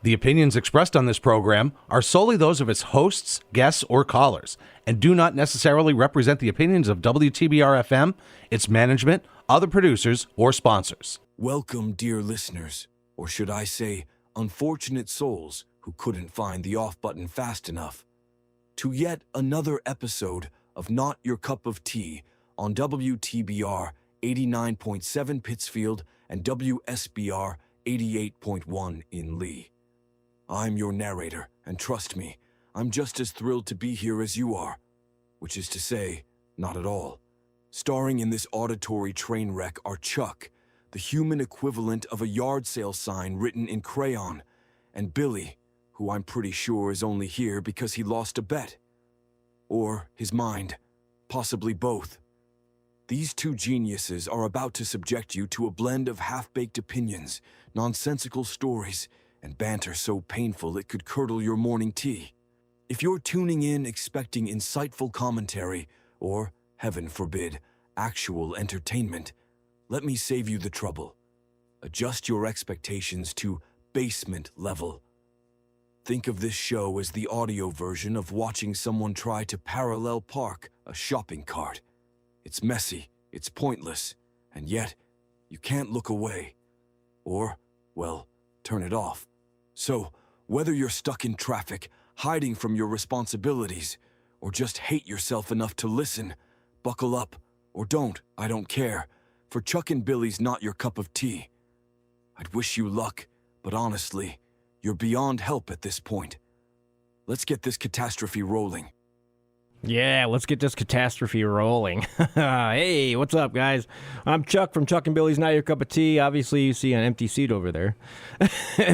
The opinions expressed on this program are solely those of its hosts, guests, or callers, and do not necessarily represent the opinions of WTBR-FM, its management, other producers, or sponsors. Welcome, dear listeners, or should I say, unfortunate souls who couldn't find the off button fast enough, to yet another episode of Not Your Cup of Tea on WTBR 89.7 Pittsfield and WSBR 88.1 in Lee. I'm your narrator, and trust me, I'm just as thrilled to be here as you are, which is to say, not at all. Starring in this auditory train wreck are Chuck, the human equivalent of a yard sale sign written in crayon, and Billy, who I'm pretty sure is only here because he lost a bet. Or his mind, possibly both. These two geniuses are about to subject you to a blend of half-baked opinions, nonsensical stories, and banter so painful it could curdle your morning tea. If you're tuning in expecting insightful commentary, or, heaven forbid, actual entertainment, let me save you the trouble. Adjust your expectations to basement level. Think of this show as the audio version of watching someone try to parallel park a shopping cart. It's messy, it's pointless, and yet you can't look away. Or, well, turn it off. So, whether you're stuck in traffic, hiding from your responsibilities, or just hate yourself enough to listen, buckle up, or don't, I don't care, for Chuck and Billy's Not Your Cup of Tea. I'd wish you luck, but honestly, you're beyond help at this point. Let's get this catastrophe rolling. Yeah, let's get this catastrophe rolling. Hey, what's up, guys? I'm Chuck from Chuck and Billy's Not Your Cup of Tea. Obviously, you see an empty seat over there.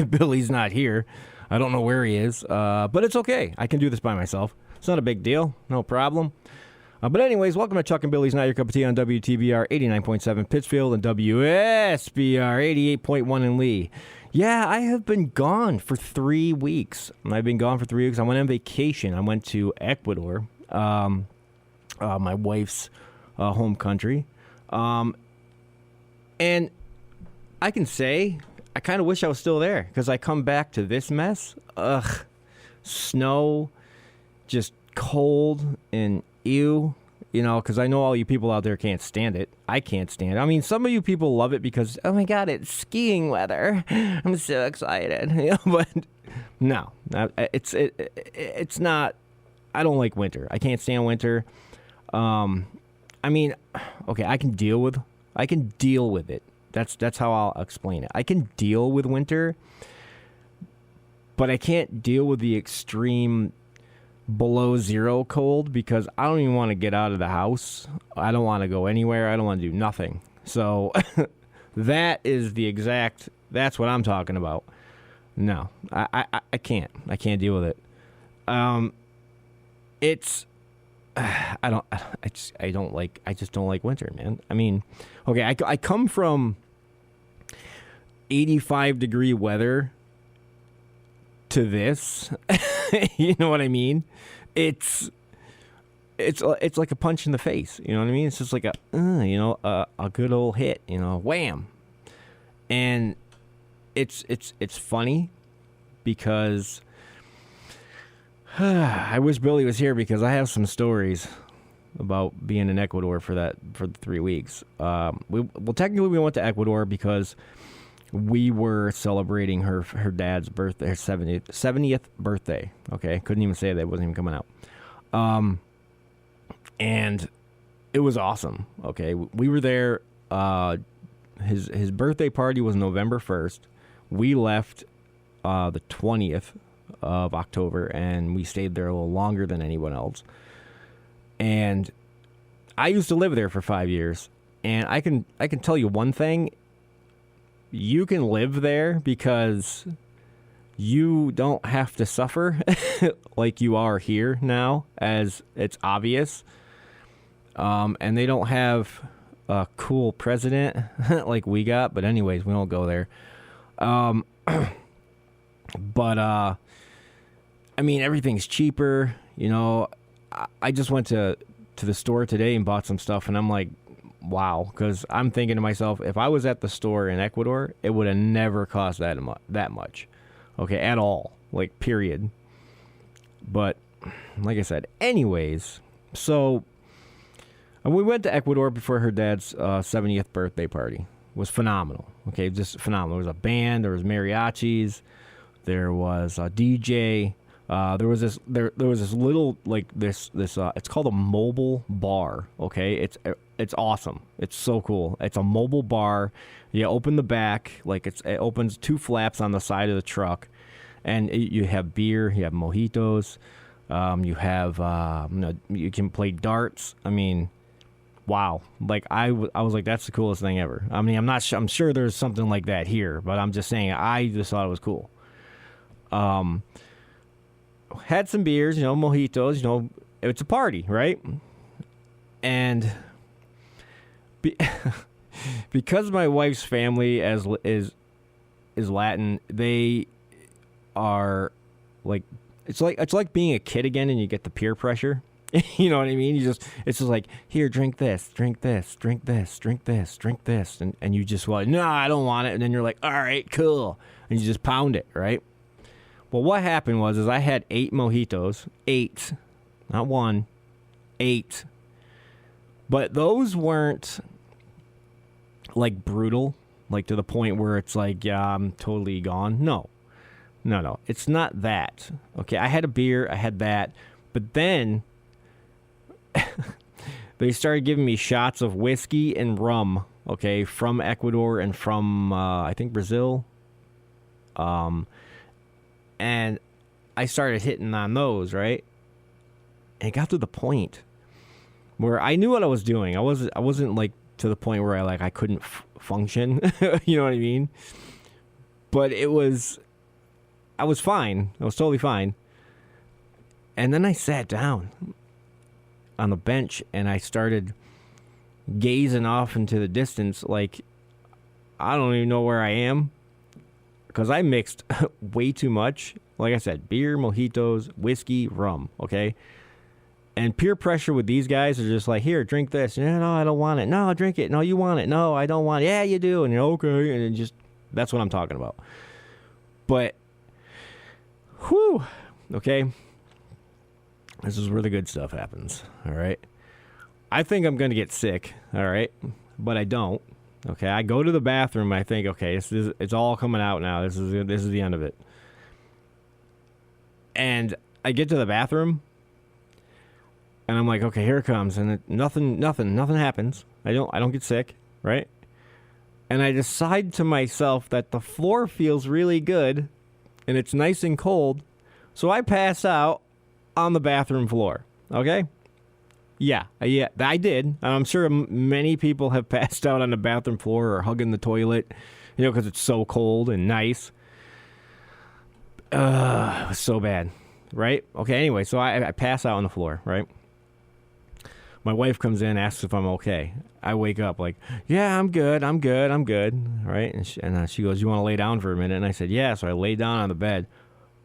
Billy's not here. I don't know where he is, but it's okay. I can do this by myself. It's not a big deal. No problem. But anyways, welcome to Chuck and Billy's Not Your Cup of Tea on WTBR 89.7 Pittsfield and WSBR 88.1 in Lee. Yeah, I have been gone for 3 weeks. I've been gone for 3 weeks. I went on vacation. I went to Ecuador. My wife's home country. And I can say I kind of wish I was still there because I come back to this mess. Ugh. Snow, just cold and ew, you know, because I know all you people out there can't stand it. I can't stand it. I mean, some of you people love it because, oh my God, it's skiing weather. I'm so excited. You know, but no, it's not. I don't like winter. I can't stand winter. I mean, okay, I can deal with it. That's how I'll explain it. I can deal with winter, but I can't deal with the extreme below zero cold because I don't even want to get out of the house. I don't want to go anywhere. I don't want to do nothing. So that's what I'm talking about. No, I can't. I can't deal with it. I just don't like winter, man. I mean, okay, I come from 85 degree weather to this. You know what I mean? It's like a punch in the face. You know what I mean? It's just like a good old hit, you know, wham. And it's funny because I wish Billy was here because I have some stories about being in Ecuador for the 3 weeks. Technically we went to Ecuador because we were celebrating her dad's birthday, her 70th birthday. Okay, couldn't even say that, it wasn't even coming out. And it was awesome. Okay, we were there. His birthday party was November 1st. We left the 20th of October, and we stayed there a little longer than anyone else. And I used to live there for 5 years, and I can tell you one thing: you can live there because you don't have to suffer like you are here now, as it's obvious. And they don't have a cool president like we got, but anyways, we don't go there. But I mean, everything's cheaper. You know, I just went to the store today and bought some stuff, and I'm like, wow, because I'm thinking to myself, if I was at the store in Ecuador, it would have never cost that much. okay, at all, like, period. But, like I said, anyways, so we went to Ecuador before her dad's 70th birthday party. It was phenomenal, okay, just phenomenal. There was a band, there was mariachis, there was a DJ, there was this little, like, this it's called a mobile bar, okay? It's awesome. It's so cool. It's a mobile bar. You open the back, like, it opens 2 flaps on the side of the truck, and you have beer, you have mojitos, you have you can play darts. I mean, wow. Like, I was like, that's the coolest thing ever. I mean, I'm sure there's something like that here, but I'm just saying, I just thought it was cool. Had some beers, mojitos, it's a party, right? And because my wife's family is Latin, they are like, it's like being a kid again, and you get the peer pressure. You know what I mean? It's just like, here, drink this, drink this, drink this, drink this, drink this, and you just, well, no, I don't want it, and then you're like, all right, cool, and you just pound it, right? Well, what happened was I had 8 mojitos, 8, not 1, 8, but those weren't, like, brutal, like, to the point where it's like, yeah, I'm totally gone. No, it's not that. Okay, I had a beer, I had that, but then they started giving me shots of whiskey and rum, okay, from Ecuador and from, I think, Brazil. And I started hitting on those, right? And it got to the point where I knew what I was doing. I wasn't like to the point where I couldn't function. You know what I mean? But I was fine. I was totally fine. And then I sat down on the bench and I started gazing off into the distance like, I don't even know where I am. Because I mixed way too much. Like I said, beer, mojitos, whiskey, rum, okay? And peer pressure with these guys are just like, here, drink this. No, I don't want it. No, drink it. No, you want it. No, I don't want it. Yeah, you do. And you're okay. And just, that's what I'm talking about. But, whew, okay? This is where the good stuff happens, all right? I think I'm going to get sick, all right? But I don't. Okay, I go to the bathroom. I think, okay, it's all coming out now. This is the end of it. And I get to the bathroom, and I'm like, okay, here it comes, and nothing happens. I don't get sick, right? And I decide to myself that the floor feels really good, and it's nice and cold, so I pass out on the bathroom floor. Okay. Yeah, I did. And I'm sure many people have passed out on the bathroom floor or hugging the toilet, because it's so cold and nice. It was so bad, right? Okay, anyway, so I pass out on the floor, right? My wife comes in, asks if I'm okay. I wake up like, yeah, I'm good, right? And she goes, you want to lay down for a minute? And I said, yeah, so I lay down on the bed,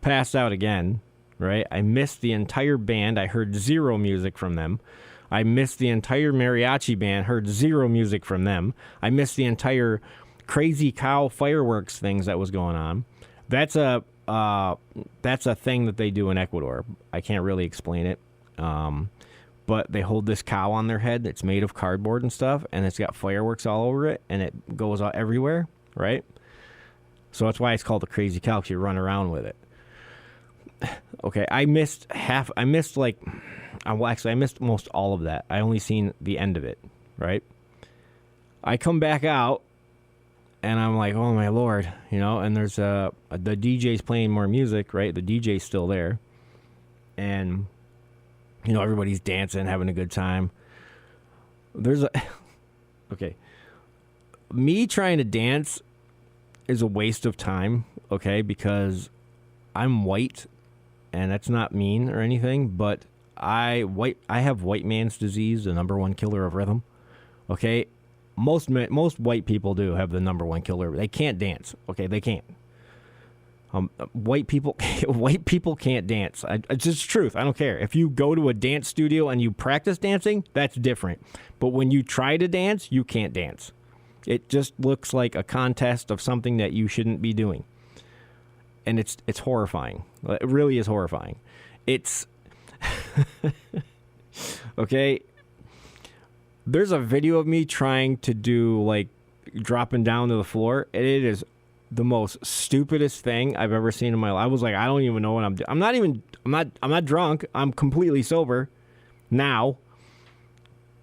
passed out again, right? I missed the entire band. I heard 0 music from them. I missed the entire mariachi band, heard 0 music from them. I missed the entire Crazy Cow fireworks things that was going on. That's a thing that they do in Ecuador. I can't really explain it. But they hold this cow on their head that's made of cardboard and stuff, and it's got fireworks all over it, and it goes out everywhere, right? So that's why it's called the Crazy Cow, because you run around with it. Okay, I missed most all of that. I only seen the end of it, right? I come back out, and I'm like, oh my Lord, and there's the DJ's playing more music, right? The DJ's still there. And, everybody's dancing, having a good time. Okay. Me trying to dance is a waste of time, okay? Because I'm white, and that's not mean or anything, but I have white man's disease, the number 1 killer of rhythm. Okay, most white people do have the number 1 killer. They can't dance. Okay, they can't. White people can't dance. It's just the truth. I don't care. If you go to a dance studio and you practice dancing, that's different. But when you try to dance, you can't dance. It just looks like a contest of something that you shouldn't be doing. and it's horrifying. It really is horrifying. It's okay. There's a video of me trying to do like dropping down to the floor, and it is the most stupidest thing I've ever seen in my life. I was like, I don't even know what I'm doing. I'm not drunk. I'm completely sober now.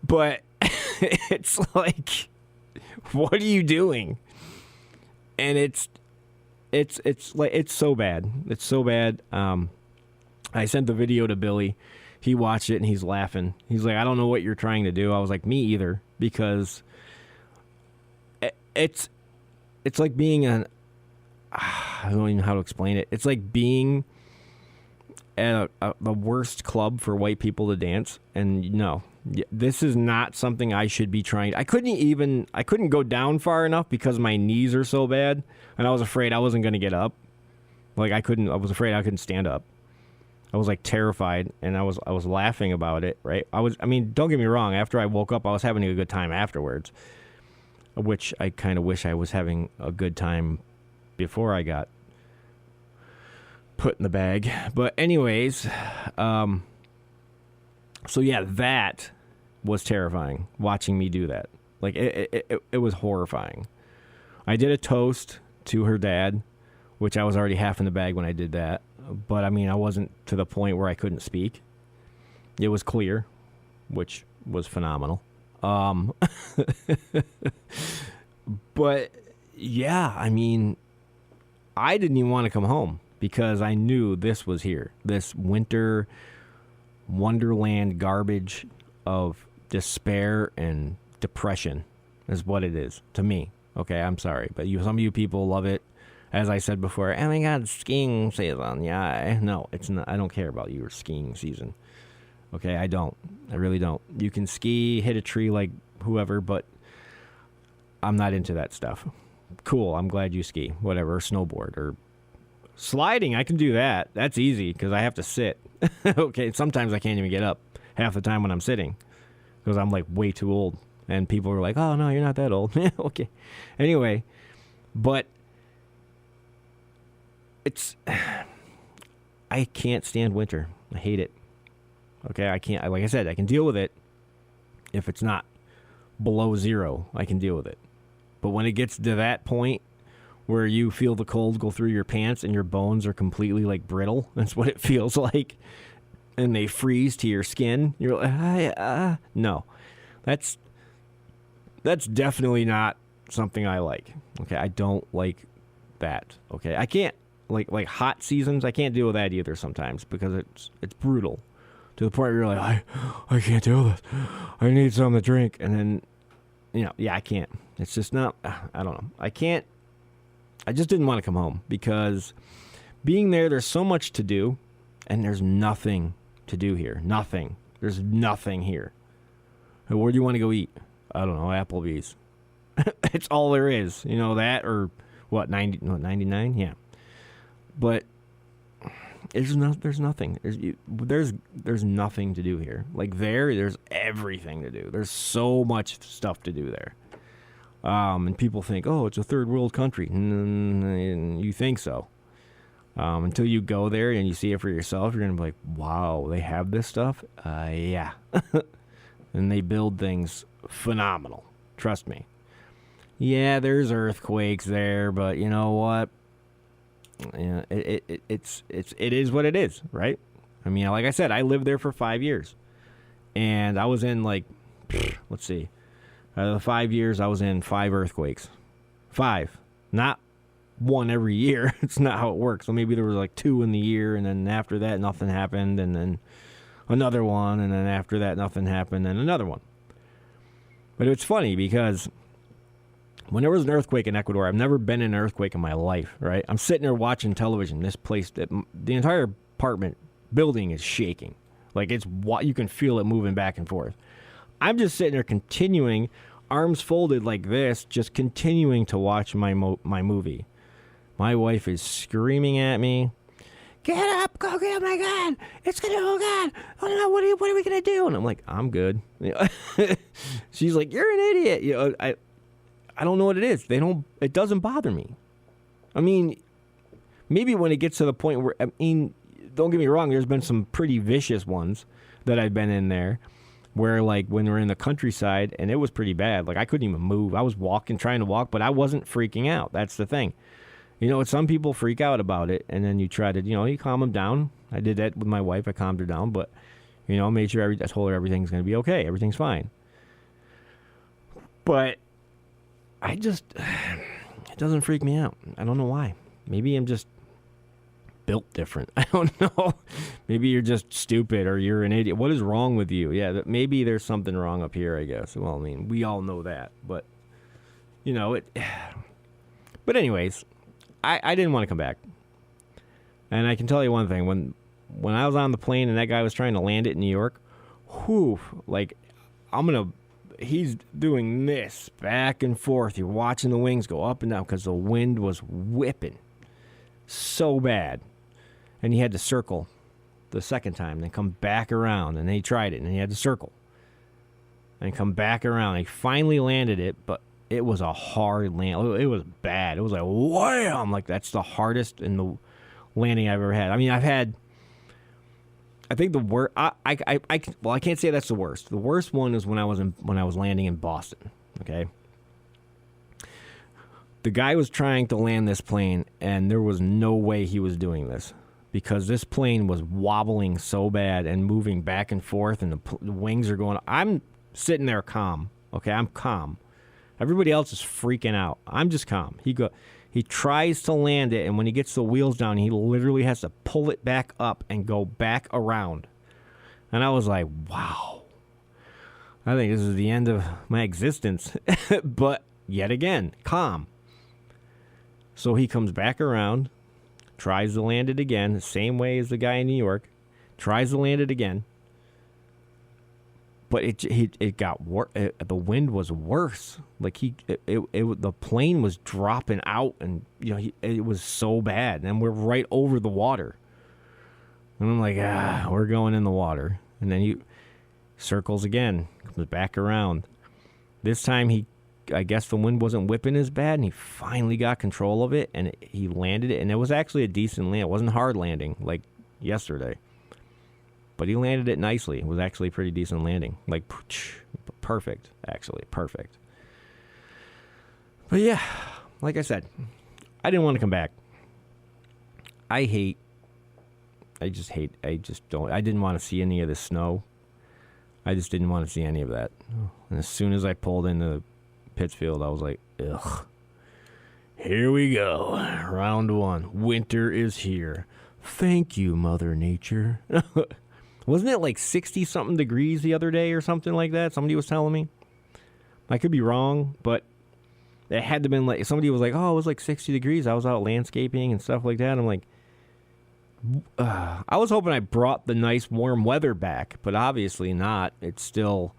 But it's like, what are you doing? And it's like, it's so bad. It's so bad. I sent the video to Billy. He watched it and he's laughing. He's like, I don't know what you're trying to do. I was like, me either, because it's like being I don't even know how to explain it. It's like being at the worst club for white people to dance. And no, this is not something I should be trying. I couldn't go down far enough because my knees are so bad. And I was afraid I wasn't going to get up. Like I was afraid I couldn't stand up. I was like terrified, and I was laughing about it, right? I mean, don't get me wrong, after I woke up, I was having a good time afterwards, which I kind of wish I was having a good time before I got put in the bag. But anyways, so yeah, that was terrifying, watching me do that. Like, it was horrifying. I did a toast to her dad, which I was already half in the bag when I did that. But, I mean, I wasn't to the point where I couldn't speak. It was clear, which was phenomenal. But, yeah, I mean, I didn't even want to come home because I knew this was here. This winter wonderland garbage of despair and depression is what it is to me. Okay, I'm sorry. But some of you people love it. As I said before, oh my God, skiing season. Yeah, no, it's not. I don't care about your skiing season. Okay, I don't. I really don't. You can ski, hit a tree like whoever, but I'm not into that stuff. Cool, I'm glad you ski. Whatever, or snowboard, or sliding, I can do that. That's easy because I have to sit. Okay, sometimes I can't even get up half the time when I'm sitting because I'm like way too old. And people are like, oh, no, you're not that old. Okay. Anyway, but I can't stand winter. I hate it. Okay, I can't. Like I said, I can deal with it if it's not below zero. I can deal with it. But when it gets to that point where you feel the cold go through your pants and your bones are completely like brittle, that's what it feels like, and they freeze to your skin, you're like, no, that's definitely not something I like. Okay, I don't like that. Okay, I can't. Like hot seasons, I can't deal with that either sometimes because it's brutal to the point where you're like, I can't do this. I need something to drink. And then, yeah, I can't. It's just not, I don't know. I can't, I just didn't want to come home because being there's so much to do and there's nothing to do here. Nothing. There's nothing here. Where do you want to go eat? I don't know, Applebee's. It's all there is. That or what, 99? Yeah. But there's nothing. There's nothing to do here. Like there's everything to do. There's so much stuff to do there. And people think, oh, it's a third world country. And you think so. Until you go there and you see it for yourself, you're going to be like, wow, they have this stuff? Yeah. And they build things phenomenal. Trust me. Yeah, there's earthquakes there, but you know what? Yeah, it is what it is, right? I mean, like I said, I lived there for 5 years, and I was in let's see, out of the 5 years, I was in 5 earthquakes, 5, not one every year. It's not how it works. So maybe there was like 2 in the year, and then after that, nothing happened, and then another one, and then after that, nothing happened, and another one. But it's funny because when there was an earthquake in Ecuador, I've never been in an earthquake in my life, right? I'm sitting there watching television. This place, the entire apartment building is shaking. Like you can feel it moving back and forth. I'm just sitting there continuing, arms folded like this, just continuing to watch my movie. My wife is screaming at me, get up, go get, oh my God, it's going to, oh God, oh no, what are we going to do? And I'm like, I'm good. She's like, you're an idiot. I don't know what it is. It doesn't bother me. I mean, maybe when it gets to the point where, I mean, don't get me wrong, there's been some pretty vicious ones that I've been in there where, like, when we're in the countryside, and it was pretty bad. Like, I couldn't even move. I was trying to walk, but I wasn't freaking out. That's the thing. You know, some people freak out about it, and then you try to, you calm them down. I did that with my wife. I calmed her down, but, made sure I told her everything's going to be okay. Everything's fine. But it doesn't freak me out. I don't know why. Maybe I'm just built different. I don't know. Maybe you're just stupid or you're an idiot. What is wrong with you? Yeah, maybe there's something wrong up here, I guess. Well, I mean, we all know that. But, But anyways, I didn't want to come back. And I can tell you one thing. When I was on the plane and that guy was trying to land it in New York, he's doing this back and forth. You're watching the wings go up and down because the wind was whipping so bad. And he had to circle the second time, then come back around. And then he tried it, and he had to circle. And come back around. He finally landed it, but it was a hard land. It was bad. It was like, wham! Like, that's the hardest in the landing I've ever had. I mean, I think the worst. I can't say that's the worst. The worst one is when I was landing in Boston. Okay, the guy was trying to land this plane, and there was no way he was doing this because this plane was wobbling so bad and moving back and forth, and the wings are going. I'm sitting there calm. Okay, I'm calm. Everybody else is freaking out. I'm just calm. He tries to land it, and when he gets the wheels down, he literally has to pull it back up and go back around. And I was like, wow. I think this is the end of my existence. But yet again, calm. So he comes back around, tries to land it again, the same way as the guy in New York, tries to land it again. But it got worse. The wind was worse. Like the plane was dropping out, and it was so bad. And we're right over the water. And I'm like, we're going in the water. And then he circles again, comes back around. This time I guess the wind wasn't whipping as bad, and he finally got control of it, and he landed it. And it was actually a decent land. It wasn't hard landing like yesterday. But he landed it nicely. It was actually a pretty decent landing. Like, perfect, actually. Perfect. But yeah, like I said, I didn't want to come back. I didn't want to see any of the snow. I just didn't want to see any of that. And as soon as I pulled into Pittsfield, I was like, ugh. Here we go. Round one. Winter is here. Thank you, Mother Nature. Wasn't it like 60-something degrees the other day or something like that? Somebody was telling me. I could be wrong, but it had to have been like, somebody was like, oh, it was like 60 degrees. I was out landscaping and stuff like that. I'm like, I was hoping I brought the nice warm weather back, but obviously not. It's still,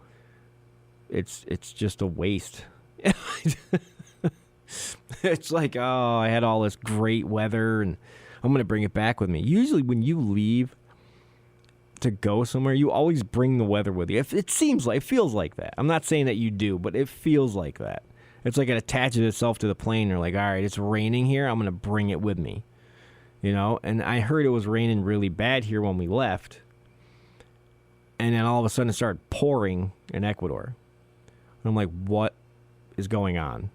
it's just a waste. It's like, oh, I had all this great weather and I'm going to bring it back with me. Usually when you leave to go somewhere, you always bring the weather with you. It feels like that. I'm not saying that you do, but it feels like that. It's like it attaches itself to the plane. You're like, all right, it's raining here. I'm going to bring it with me. And I heard it was raining really bad here when we left. And then all of a sudden it started pouring in Ecuador. And I'm like, what is going on?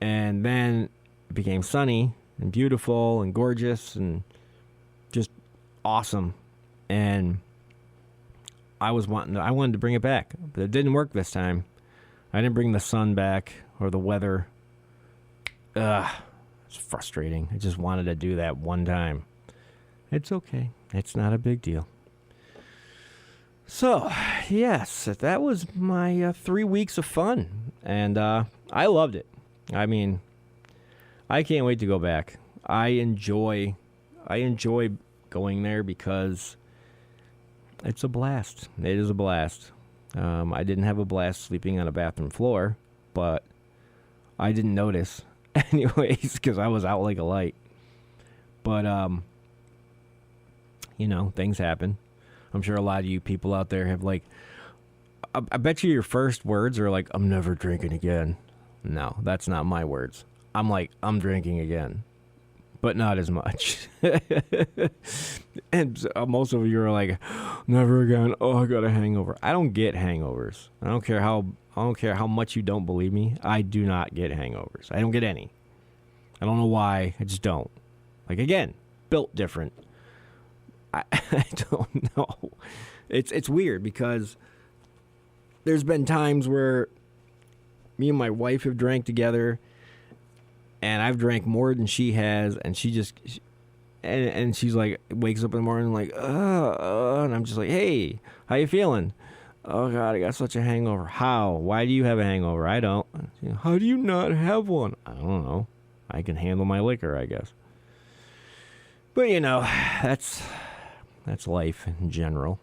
And then it became sunny and beautiful and gorgeous and just awesome. And I wanted to bring it back, but it didn't work this time. I didn't bring the sun back or the weather. It's frustrating. I just wanted to do that one time. It's okay. It's not a big deal. So, yes, that was my 3 weeks of fun, and I loved it. I mean, I can't wait to go back. I enjoy going there because it's a blast. It is a blast. I didn't have a blast sleeping on a bathroom floor, but I didn't notice anyways because I was out like a light. But, things happen. I'm sure a lot of you people out there have I bet you your first words are like, I'm never drinking again. No, that's not my words. I'm like, I'm drinking again. but not as much. And most of you are like, never again. Oh, I got a hangover. I don't get hangovers. I don't care how much you don't believe me. I do not get hangovers. I don't get any. I don't know why. I just don't. Like, again, built different. I don't know. It's weird because there's been times where me and my wife have drank together, and I've drank more than she has, and and she's like, wakes up in the morning like, and I'm just like, hey, how you feeling? Oh, God, I got such a hangover. How? Why do you have a hangover? I don't. How do you not have one? I don't know. I can handle my liquor, I guess. But, that's life in general.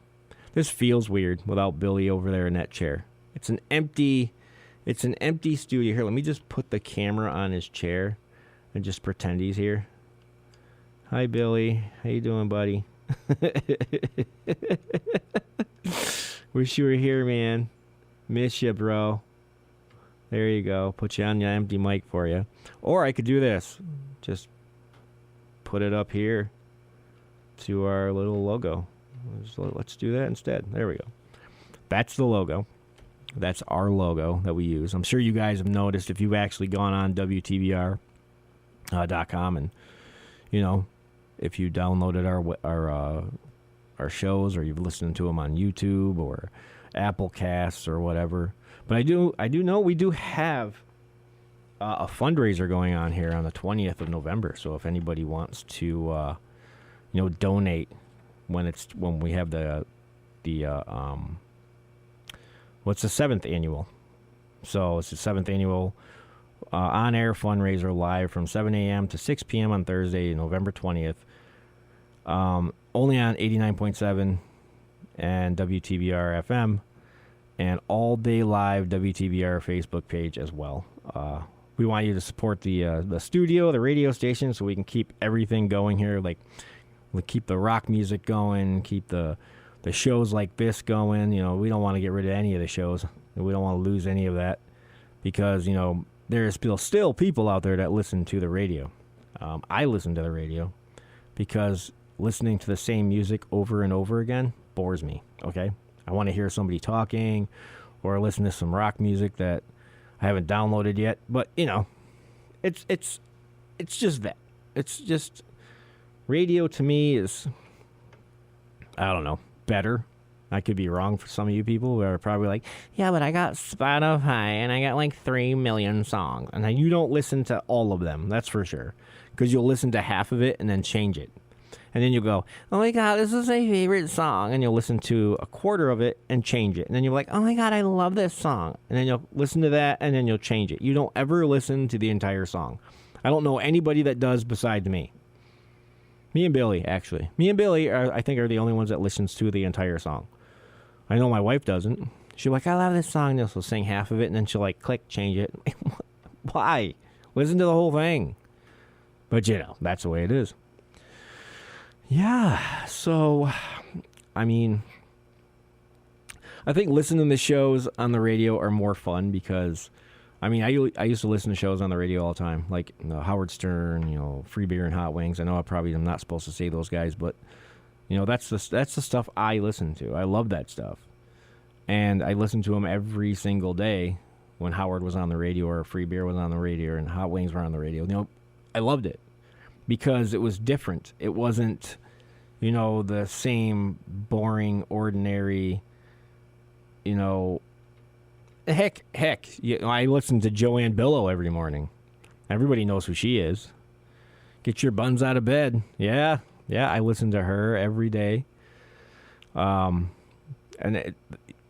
This feels weird without Billy over there in that chair. It's an empty studio. Here, let me just put the camera on his chair and just pretend he's here. Hi, Billy. How you doing, buddy? Wish you were here, man. Miss you, bro. There you go. Put you on the empty mic for you. Or I could do this. Just put it up here to our little logo. Let's do that instead. There we go. That's the logo. That's our logo that we use. I'm sure you guys have noticed if you've actually gone on WTBR.com and, if you downloaded our shows or you've listened to them on YouTube or Apple Casts or whatever. But I do know we do have a fundraiser going on here on the 20th of November. So if anybody wants to, donate when we have what's the 7th annual? So it's the 7th annual on-air fundraiser live from 7 a.m. to 6 p.m. on Thursday, November 20th. Only on 89.7 and WTBR-FM and all day live WTBR Facebook page as well. We want you to support the studio, the radio station, so we can keep everything going here. Like, we keep the rock music going, keep the shows like this going. We don't want to get rid of any of the shows. We don't want to lose any of that because, there's still people out there that listen to the radio. I listen to the radio because listening to the same music over and over again bores me, okay? I want to hear somebody talking or listen to some rock music that I haven't downloaded yet. But, it's just that. It's just radio to me is, I don't know, better. I could be wrong for some of you people who are probably like, yeah, but I got Spotify and I got like 3 million songs. And then you don't listen to all of them, that's for sure. Because you'll listen to half of it and then change it. And then you'll go, oh my God, this is my favorite song. And you'll listen to a quarter of it and change it. And then you're like, oh my God, I love this song. And then you'll listen to that and then you'll change it. You don't ever listen to the entire song. I don't know anybody that does besides me. Me and Billy, actually. Me and Billy, I think, are the only ones that listens to the entire song. I know my wife doesn't. She's like, I love this song. And she'll sing half of it, and then she'll, click, change it. Why? Listen to the whole thing. But, that's the way it is. Yeah, so, I think listening to shows on the radio are more fun because, I used to listen to shows on the radio all the time, like Howard Stern, Free Beer and Hot Wings. I know I'm not supposed to say those guys, but that's the stuff I listen to. I love that stuff, and I listen to them every single day when Howard was on the radio or Free Beer was on the radio and Hot Wings were on the radio. I loved it because it was different. It wasn't, the same boring, ordinary, Heck, I listen to Joanne Billow every morning. Everybody knows who she is. Get your buns out of bed. Yeah, I listen to her every day. And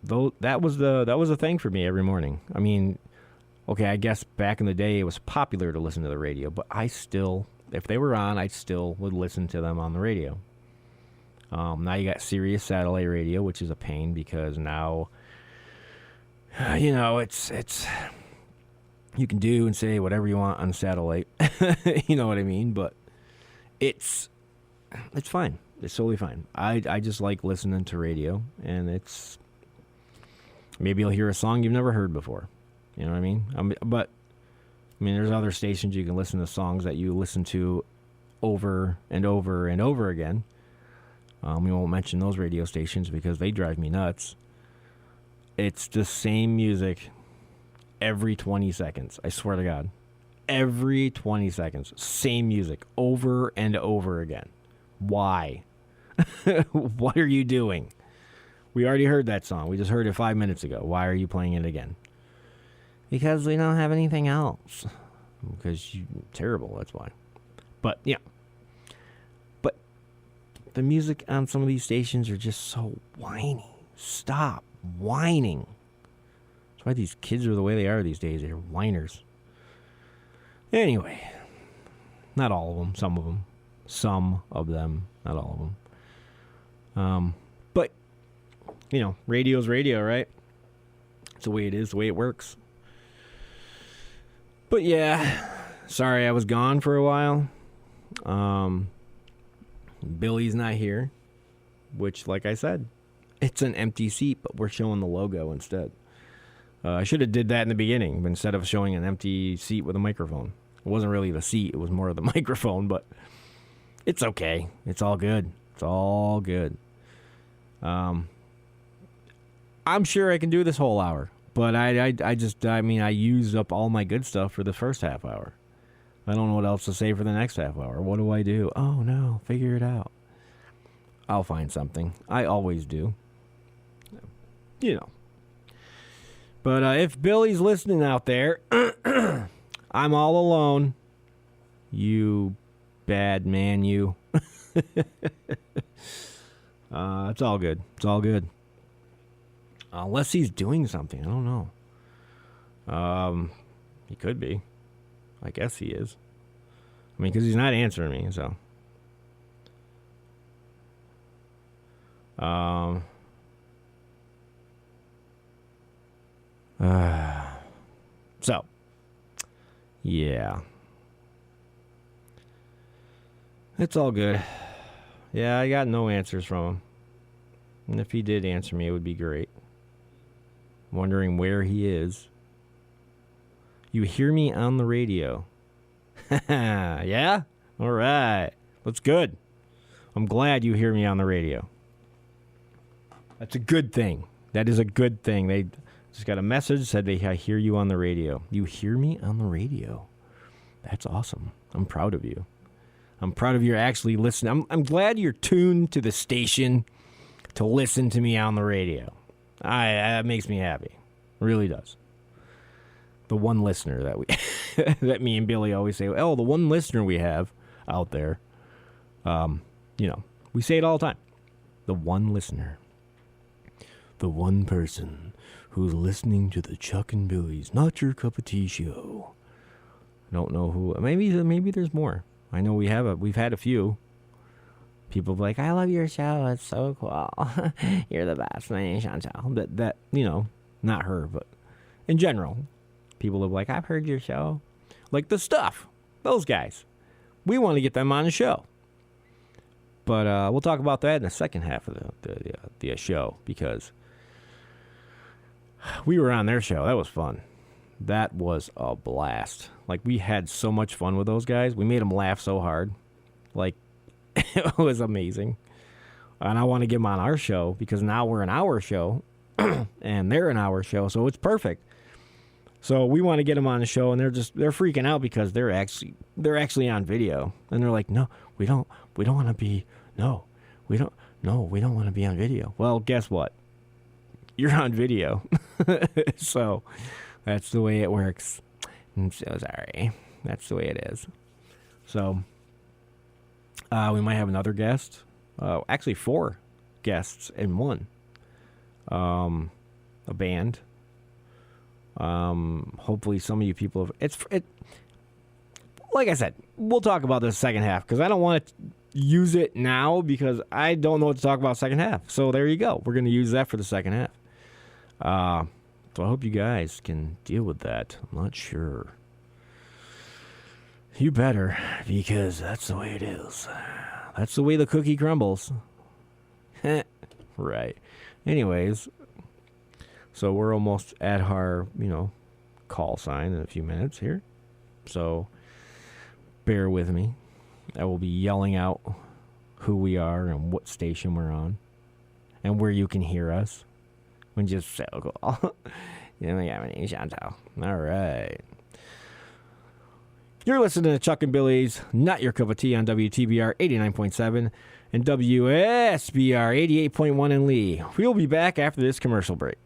that was the thing for me every morning. Okay, I guess back in the day it was popular to listen to the radio, but if they were on, I still would listen to them on the radio. Now you got Sirius satellite radio, which is a pain because now, it's you can do and say whatever you want on satellite. You know what I mean? But it's fine. It's totally fine. I just like listening to radio, and maybe you'll hear a song you've never heard before. You know what I mean? But there's other stations you can listen to songs that you listen to over and over and over again. We won't mention those radio stations because they drive me nuts. It's the same music every 20 seconds. I swear to God. Every 20 seconds. Same music over and over again. Why? What are you doing? We already heard that song. We just heard it 5 minutes ago. Why are you playing it again? Because we don't have anything else. Because you're terrible, that's why. But, yeah. But the music on some of these stations are just so whiny. Stop whining. That's why these kids are the way they are these days. They're whiners. Anyway. Not all of them. Some of them. Some of them. Not all of them. But, you know, radio's radio, right? It's the way it is, the way it works. But yeah, sorry I was gone for a while. Billy's not here, which, like I said, it's an empty seat, but we're showing the logo instead. I should have did that in the beginning instead of showing an empty seat with a microphone. It wasn't really the seat, it was more of the microphone, but it's okay. It's all good. It's all good. I'm sure I can do this whole hour. But I used up all my good stuff for the first half hour. I don't know what else to say for the next half hour. What do I do? Oh, no, figure it out. I'll find something. I always do. You know. But if Billy's listening out there, I'm all alone. You bad man, you. It's all good. It's all good. Unless he's doing something. I don't know. He could be. I guess he is. I mean, because he's not answering me, so. So. Yeah. It's all good. Yeah, I got no answers from him. And if he did answer me, it would be great. Wondering where he is. You hear me on the radio. Yeah? All right. That's good. I'm glad you hear me on the radio. That's a good thing. That is a good thing. They just got a message said I hear you on the radio. You hear me on the radio. That's awesome. I'm proud of you. I'm proud of you actually listening. I'm glad you're tuned to the station to listen to me on the radio. That makes me happy. It really does. The one listener that we that me and Billy always say, oh, the one listener we have out there. You know, we say it all the time. The one listener. The one person who's listening to the Chuck and Billy's Not Your Cup of Tea show. I don't know who. Maybe there's more. I know we've had a few. People be like, I love your show. It's so cool. You're the best. My name's Chantal. That, you know, not her, but in general, people are like, I've heard your show. Like the stuff. Those guys. We want to get them on the show. But we'll talk about that in the second half of the show because we were on their show. That was fun. That was a blast. Like, we had so much fun with those guys. We made them laugh so hard. Like, it was amazing. And I want to get them on our show because now we're an hour show and they're an hour show, so it's perfect. So we want to get them on the show, and they're freaking out because they're actually on video, and they're like, no, we don't want to be want to be on video. Well, guess what? You're on video, so that's the way it works. I'm so sorry. That's the way it is. So we might have another guest. Actually, 4 guests in one. A band. Hopefully some of you people have, like I said, we'll talk about this second half because I don't want to use it now because I don't know what to talk about second half. So there you go. We're going to use that for the second half. So I hope you guys can deal with that. I'm not sure. You better, because that's the way it is. That's the way the cookie crumbles. Right. Anyways, so we're almost at our, call sign in a few minutes here. So bear with me. I will be yelling out who we are and what station we're on and where you can hear us. When just so cool. You know, yeah, my name's Chantal. All right. You're listening to Chuck and Billy's Not Your Cup of Tea on WTBR 89.7 and WSBR 88.1 in Lee. We'll be back after this commercial break.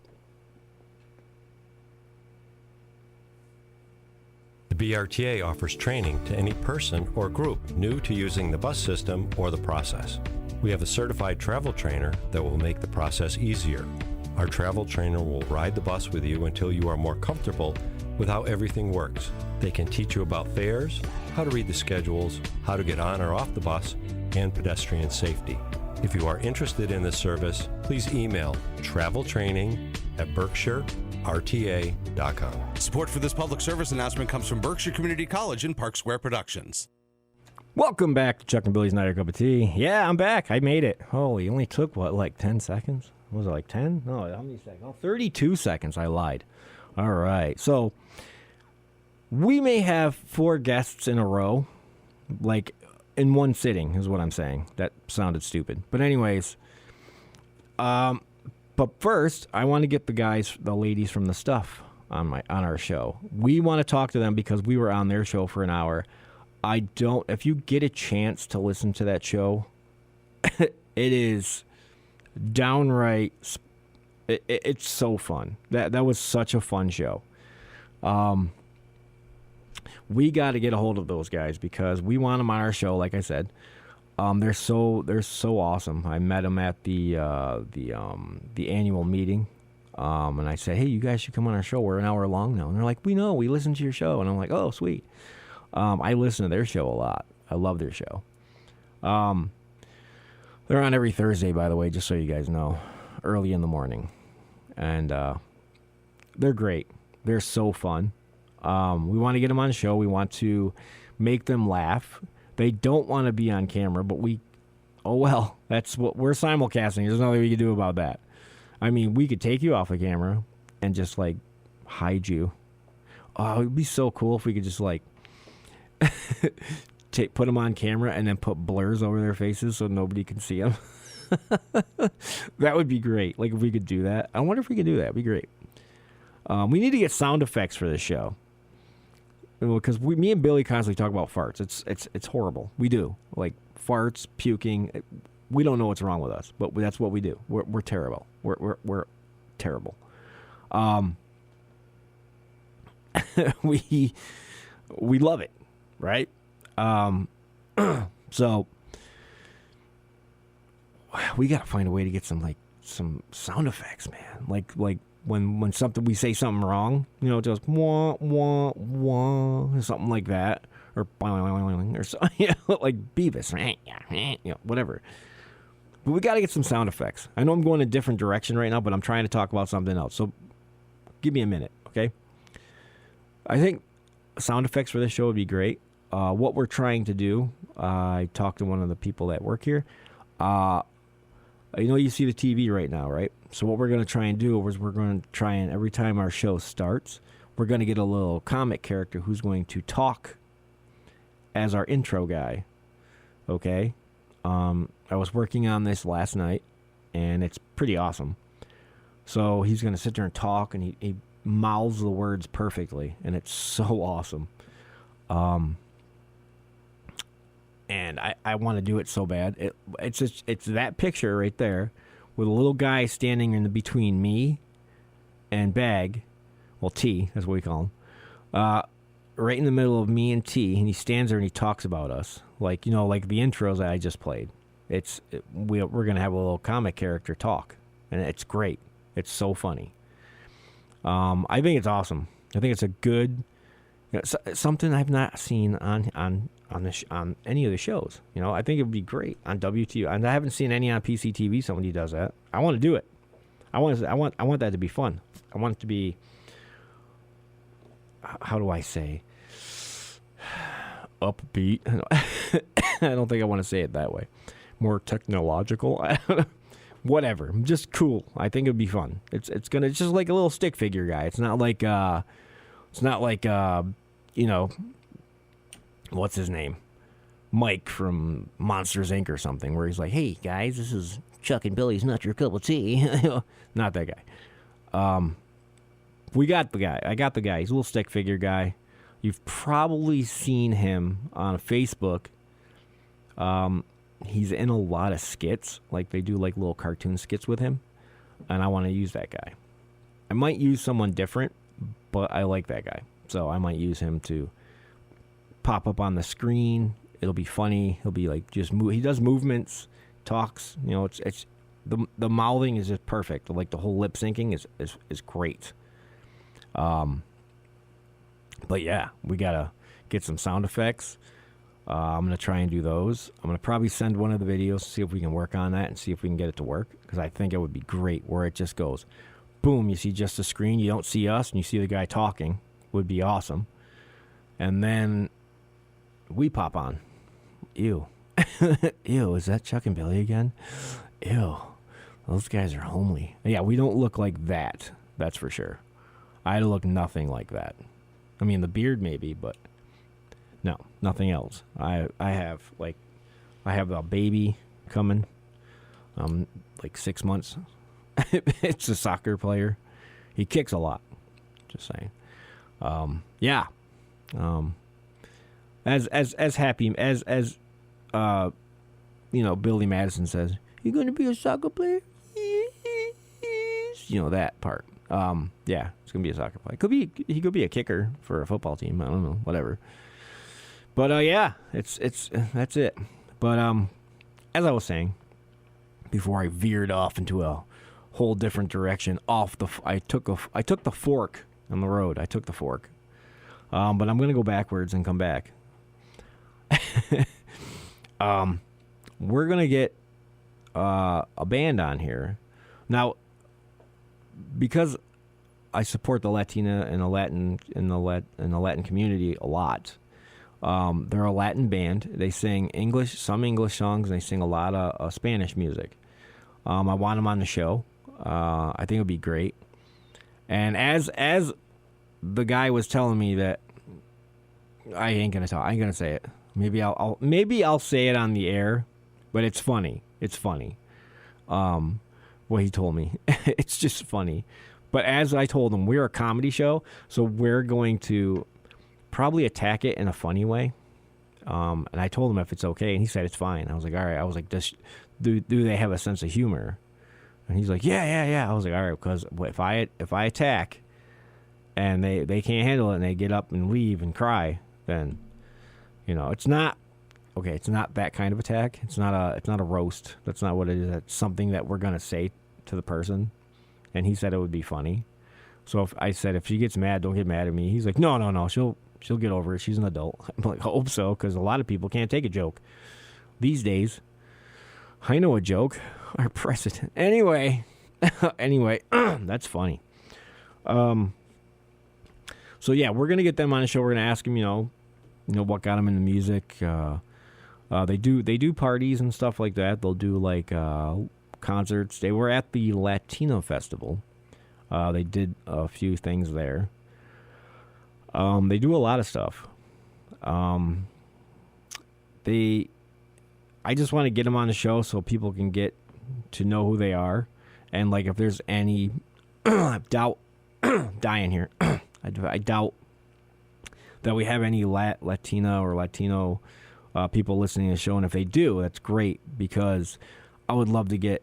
The BRTA offers training to any person or group new to using the bus system or the process. We have a certified travel trainer that will make the process easier. Our travel trainer will ride the bus with you until you are more comfortable with how everything works. They can teach you about fares, how to read the schedules, how to get on or off the bus, and pedestrian safety. If you are interested in this service, please email traveltraining@berkshirerta.com. Support for this public service announcement comes from Berkshire Community College and Park Square Productions. Welcome back to Chuck and Billy's Not Your Cup of Tea. Yeah, I'm back. I made it. Holy, it only took, like 10 seconds? Was it like 10? No, how many seconds? Oh, 32 seconds. I lied. All right. So we may have 4 guests in a row, like in one sitting is what I'm saying. That sounded stupid. But anyways, but first, I want to get the ladies from the stuff on our show. We want to talk to them because we were on their show for an hour. If you get a chance to listen to that show, it is downright, it's so fun. That was such a fun show. We got to get a hold of those guys because we want them on our show. Like I said, they're so awesome. I met them at the annual meeting, and I said, "Hey, you guys should come on our show. We're an hour long now." And they're like, "We know. We listen to your show." And I'm like, "Oh, sweet." I listen to their show a lot. I love their show. They're on every Thursday, by the way, just so you guys know, early in the morning. And they're great. They're so fun. We want to get them on the show. We want to make them laugh. They don't want to be on camera, but that's what we're simulcasting. There's nothing we can do about that. I mean, we could take you off of camera and just, like, hide you. Oh, it would be so cool if we could just, like, put them on camera and then put blurs over their faces so nobody can see them. That would be great. Like, if we could do that. I wonder if we could do that. It'd be great. We need to get sound effects for this show. Because me and Billy constantly talk about farts. It's horrible. We do. Like, farts, puking. We don't know what's wrong with us, but that's what we do. We're terrible. We're terrible. We love it, right? So we gotta find a way to get some sound effects, man. Like when we say something wrong, you know, just wah wah wah, or something like that, or something, you know, like Beavis, you know, whatever. But we gotta get some sound effects. I know I'm going a different direction right now, but I'm trying to talk about something else. So give me a minute, okay? I think sound effects for this show would be great. What we're trying to do, I talked to one of the people that work here. You see the TV right now, right? So what we're going to try and do is we're going to try and every time our show starts, we're going to get a little comic character who's going to talk as our intro guy. Okay? I was working on this last night, and it's pretty awesome. So he's going to sit there and talk, and he mouths the words perfectly, and it's so awesome. And I want to do it so bad. It's that picture right there with a little guy standing in between me and Bag, well, T, that's what we call him, right in the middle of me and T, and he stands there and he talks about us, like the intros that I just played. We're going to have a little comic character talk, and it's great. It's so funny. I think it's awesome. I think it's a good, something I've not seen on any of the shows. You know, I think it would be great on WTBR. And I haven't seen any on PCTV. Somebody does that. I want to do it. I want that to be fun. I want it to be, how do I say, upbeat. I don't think I want to say it that way. More technological. Whatever. Just cool. I think it'd be fun. It's just like a little stick figure guy. It's not like what's his name? Mike from Monsters Inc. or something, where he's like, "Hey guys, this is Chuck and Billy's Not Your Cup of Tea." Not that guy. We got the guy. I got the guy. He's a little stick figure guy. You've probably seen him on Facebook. He's in a lot of skits. Like, they do like little cartoon skits with him. And I want to use that guy. I might use someone different, but I like that guy. So I might use him to pop up on the screen. It'll be funny. He'll be like he does movements, talks. You know, it's the mouthing is just perfect. Like, the whole lip syncing is great. But yeah, we gotta get some sound effects. I'm gonna try and do those. I'm gonna probably send one of the videos, see if we can work on that and see if we can get it to work, because I think it would be great where it just goes, boom, you see just the screen, you don't see us, and you see the guy talking. Would be awesome. And then we pop on. Ew. Ew, is that Chuck and Billy again? Ew. Those guys are homely. Yeah, we don't look like that. That's for sure. I look nothing like that. I mean, the beard maybe, but no, nothing else. I have a baby coming. Like 6 months. It's a soccer player. He kicks a lot. Just saying. Yeah. As happy as Billy Madison says, "You gonna be a soccer player?" You know that part. Yeah, it's gonna be a soccer player. He could be a kicker for a football team. I don't know, whatever. But yeah, it's that's it. But as I was saying before, I veered off into a whole different direction. I took the fork on the road. I took the fork. But I'm gonna go backwards and come back. We're gonna get a band on here now, because I support the Latina and the Latin community a lot. They're a Latin band. They sing some English songs, and they sing a lot of Spanish music. I want them on the show. I think it would be great. And as the guy was telling me that, I ain't gonna say it. Maybe I'll say it on the air, but it's funny. It's funny. What he told me. It's just funny. But as I told him, we're a comedy show, so we're going to probably attack it in a funny way. And I told him if it's okay, and he said it's fine. I was like, all right. I was like, do they have a sense of humor? And he's like, yeah. I was like, all right, because if I attack and they can't handle it and they get up and leave and cry, then it's not okay. It's not that kind of attack. It's not a roast. That's not what it is. It's something that we're gonna say to the person. And he said it would be funny. So if she gets mad, don't get mad at me. He's like, no, she'll get over it. She's an adult. I'm like, I hope so, because a lot of people can't take a joke these days. I know a joke. Our president. Anyway, that's funny. So yeah, we're gonna get them on the show. We're gonna ask them, what got them into music. They do parties and stuff like that. They'll do like concerts. They were at the Latino Festival. They did a few things there. They do a lot of stuff. I just want to get them on the show so people can get to know who they are. And like, if there's any doubt, dying here, I doubt that we have any Latina or Latino people listening to the show. And if they do, that's great, because I would love to get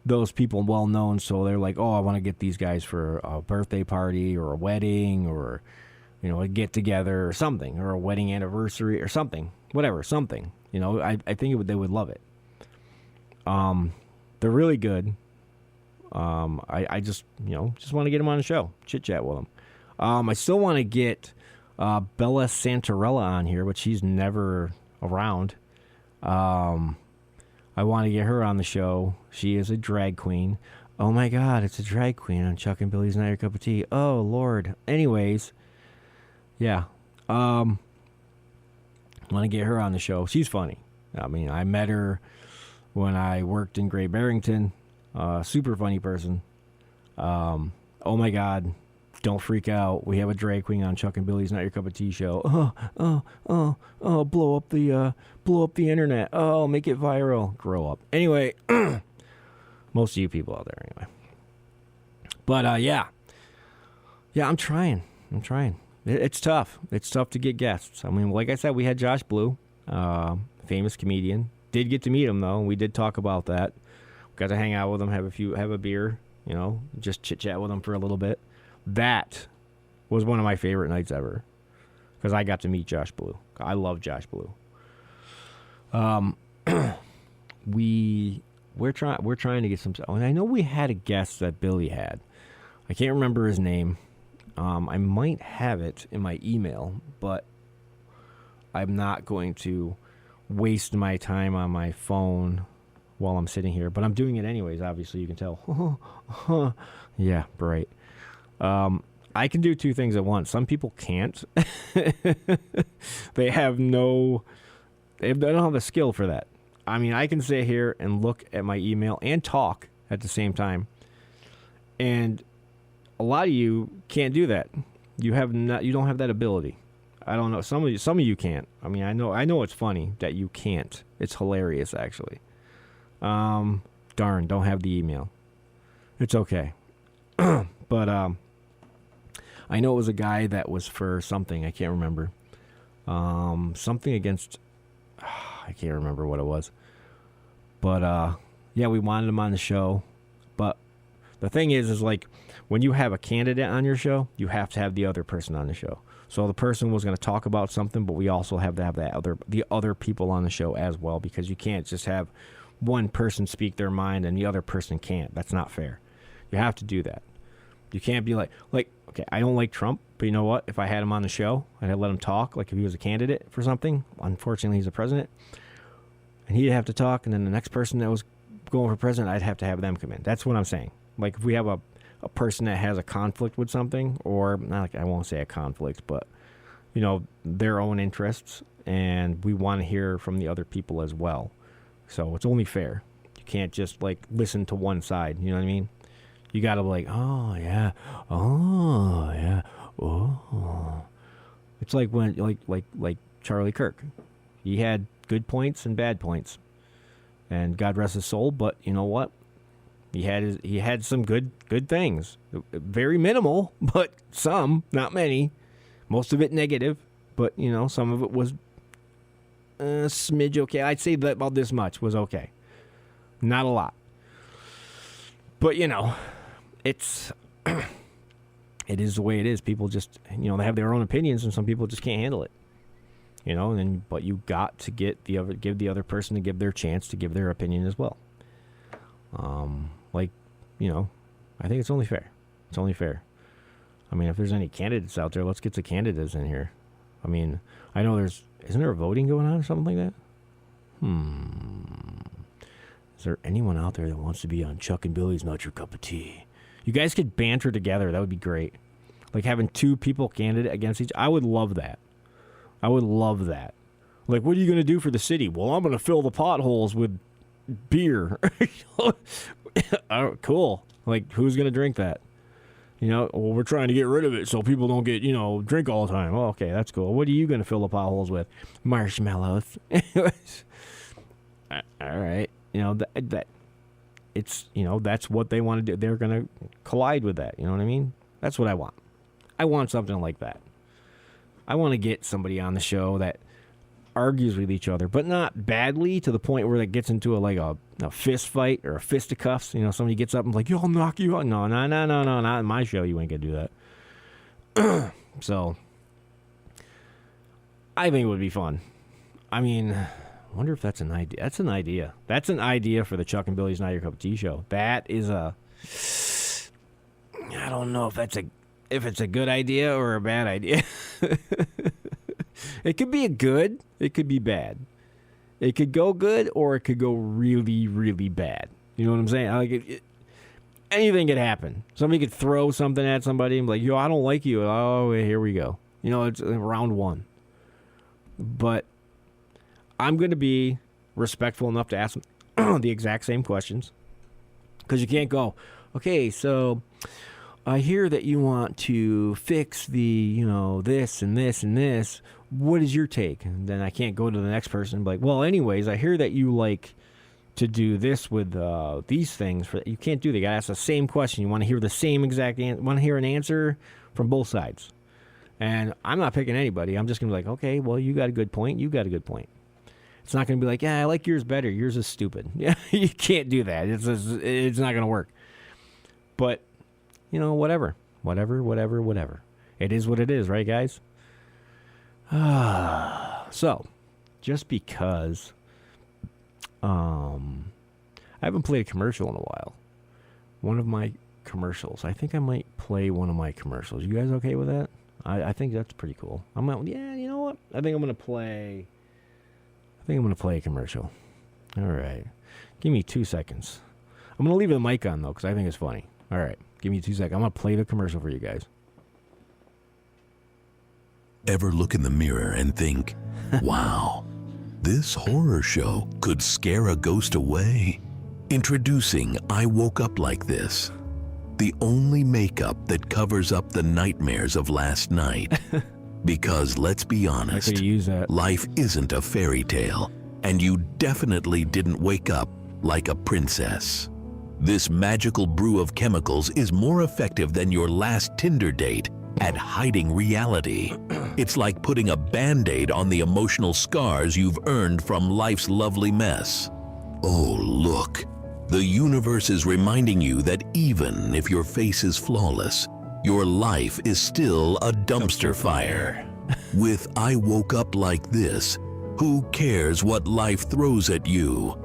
those people well known, so they're like, oh, I want to get these guys for a birthday party or a wedding or a get together or something, or a wedding anniversary or something, whatever, something. I think they would love it. They're really good. I just want to get them on the show, chit chat with them. I still want to get Bella Santarella on here, but she's never around. I want to get her on the show. She is a drag queen. Oh my God, it's a drag queen on Chuck and Billy's Not Your Cup of Tea. Oh Lord. Anyways, yeah. I want to get her on the show. She's funny. I mean, I met her when I worked in Great Barrington. Super funny person. Oh my God. don't freak out. We have a drag queen on Chuck and Billy's Not Your Cup of Tea show. Blow up the internet. Oh, make it viral. Grow up. Anyway, most of you people out there anyway. But yeah, I'm trying. It's tough. It's tough to get guests. I mean, like I said, we had Josh Blue, famous comedian. Did get to meet him though. We did talk about that. Got to hang out with him, have a beer, just chit chat with him for a little bit. That was one of my favorite nights ever because I got to meet Josh Blue. I love Josh Blue. We're trying to get some. And I know we had a guest that Billy had. I can't remember his name. I might have it in my email, but I'm not going to waste my time on my phone while I'm sitting here. But I'm doing it anyways, obviously, you can tell. Yeah, right. I can do two things at once. Some people can't. They don't have the skill for that. I mean, I can sit here and look at my email and talk at the same time. And a lot of you can't do that. You don't have that ability. I don't know. Some of you can't. I mean, I know it's funny that you can't. It's hilarious, actually. Darn, don't have the email. It's okay. But I know it was a guy that was for something. I can't remember. Something against... I can't remember what it was. But, yeah, we wanted him on the show. But the thing is like, when you have a candidate on your show, you have to have the other person on the show. So the person was going to talk about something, but we also have to have the other people on the show as well, because you can't just have one person speak their mind and the other person can't. That's not fair. You have to do that. You can't be like, okay, I don't like Trump, but you know what? If I had him on the show and I let him talk, like if he was a candidate for something, unfortunately he's a president, and he'd have to talk, and then the next person that was going for president, I'd have to have them come in. That's what I'm saying. Like if we have a person that has a conflict with something, or not, like I won't say a conflict, but their own interests, and we want to hear from the other people as well. So it's only fair. You can't just like listen to one side. You know what I mean? You got to be like, oh yeah, oh. It's like when like Charlie Kirk. He had good points and bad points, and God rest his soul. But you know what? He had some good things. Very minimal, but some, not many. Most of it negative, but some of it was a smidge okay. I'd say that about this much was okay. Not a lot. But it's it is the way it is. People just they have their own opinions, and some people just can't handle it. But you got to give the other person to give their chance to give their opinion as well. I think it's only fair. It's only fair. I mean, if there's any candidates out there, let's get the candidates in here. I mean, I know isn't there a voting going on or something like that? Is there anyone out there that wants to be on Chuck and Billy's Not Your Cup of Tea? You guys could banter together. That would be great. Like having two people candidate against each. I would love that. I would love that. Like, what are you going to do for the city? Well, I'm going to fill the potholes with beer. Oh, cool. Like, who's going to drink that? Well, we're trying to get rid of it so people don't get, drink all the time. Oh, okay, that's cool. What are you going to fill the potholes with? Marshmallows. All right. That it's, that's what they want to do. They're going to collide with that. You know what I mean? That's what I want. I want something like that. I want to get somebody on the show that argues with each other, but not badly to the point where it gets into a fist fight or a fisticuffs. Somebody gets up and like, yo, I'll knock you out. No, not in my show. You ain't gonna do that. So I think it would be fun. I mean, I wonder if that's an idea. That's an idea. That's an idea for the Chuck and Billy's Not Your Cup of Tea show. That is I don't know if it's a good idea or a bad idea. It could be good. It could be bad. It could go good, or it could go really, really bad. You know what I'm saying? Anything could happen. Somebody could throw something at somebody and be like, yo, I don't like you. Oh, here we go. It's round one. But I'm going to be respectful enough to ask them the exact same questions. Because you can't go, okay, so I hear that you want to fix the, this and this and this. What is your take? And then I can't go to the next person and be like, well, anyways, I hear that you like to do this with these things. You can't do that. You got to ask the same question. You want to hear the same exact answer. Want to hear an answer from both sides. And I'm not picking anybody. I'm just going to be like, okay, well, you got a good point. You got a good point. It's not going to be like, yeah, I like yours better. Yours is stupid. Yeah, you can't do that. It's not going to work. But, whatever. Whatever. It is what it is, right, guys? So, just because I haven't played a commercial in a while. One of my commercials. I think I might play one of my commercials. You guys okay with that? I think that's pretty cool. Yeah, you know what? I think I'm gonna play a commercial. All right. Give me 2 seconds. I'm gonna leave the mic on though, because I think it's funny. All right. Give me 2 seconds. I'm gonna play the commercial for you guys. Ever look in the mirror and think, wow, this horror show could scare a ghost away? Introducing I Woke Up Like This, the only makeup that covers up the nightmares of last night. Because let's be honest, I could use that. Life isn't a fairy tale, and you definitely didn't wake up like a princess. This magical brew of chemicals is more effective than your last Tinder date at hiding reality. It's like putting a Band-Aid on the emotional scars you've earned from life's lovely mess. Oh, look. The universe is reminding you that even if your face is flawless, your life is still a dumpster fire. With I Woke Up Like This, who cares what life throws at you?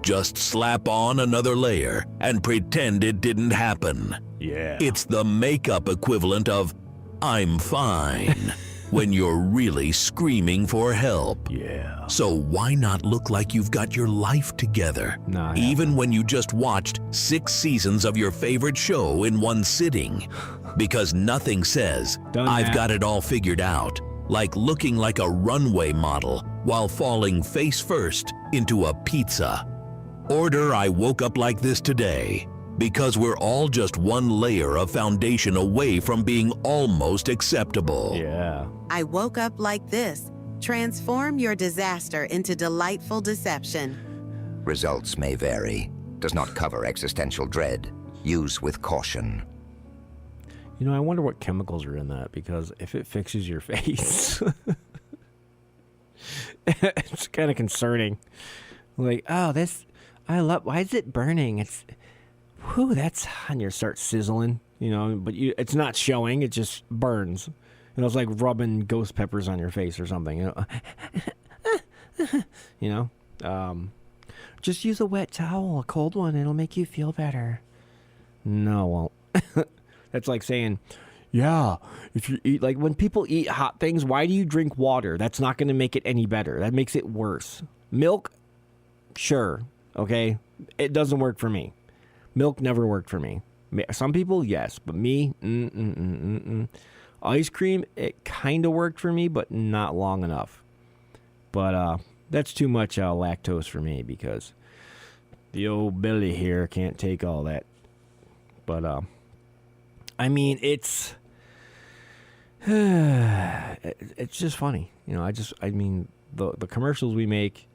Just slap on another layer and pretend it didn't happen. Yeah. It's the makeup equivalent of I'm fine when you're really screaming for help. Yeah. So why not look like you've got your life together? Nah, even when you just watched 6 seasons of your favorite show in one sitting. Because nothing says, I've got it all figured out, like looking like a runway model while falling face first into a pizza. Order I Woke Up Like This today, because we're all just one layer of foundation away from being almost acceptable. Yeah. I Woke Up Like This. Transform your disaster into delightful deception. Results may vary. Does not cover existential dread. Use with caution. I wonder what chemicals are in that, because if it fixes your face, it's kind of concerning. Like, why is it burning? That's, and you start sizzling, but it's not showing, it just burns. It's like rubbing ghost peppers on your face or something, just use a wet towel, a cold one, it'll make you feel better. No, it won't. That's like saying, yeah, if you eat, like when people eat hot things, why do you drink water? That's not going to make it any better. That makes it worse. Milk, sure, okay? It doesn't work for me. Milk never worked for me. Some people, yes, but me, Ice cream, it kind of worked for me, but not long enough. But that's too much lactose for me, because the old belly here can't take all that. But, it's just funny. The commercials we make,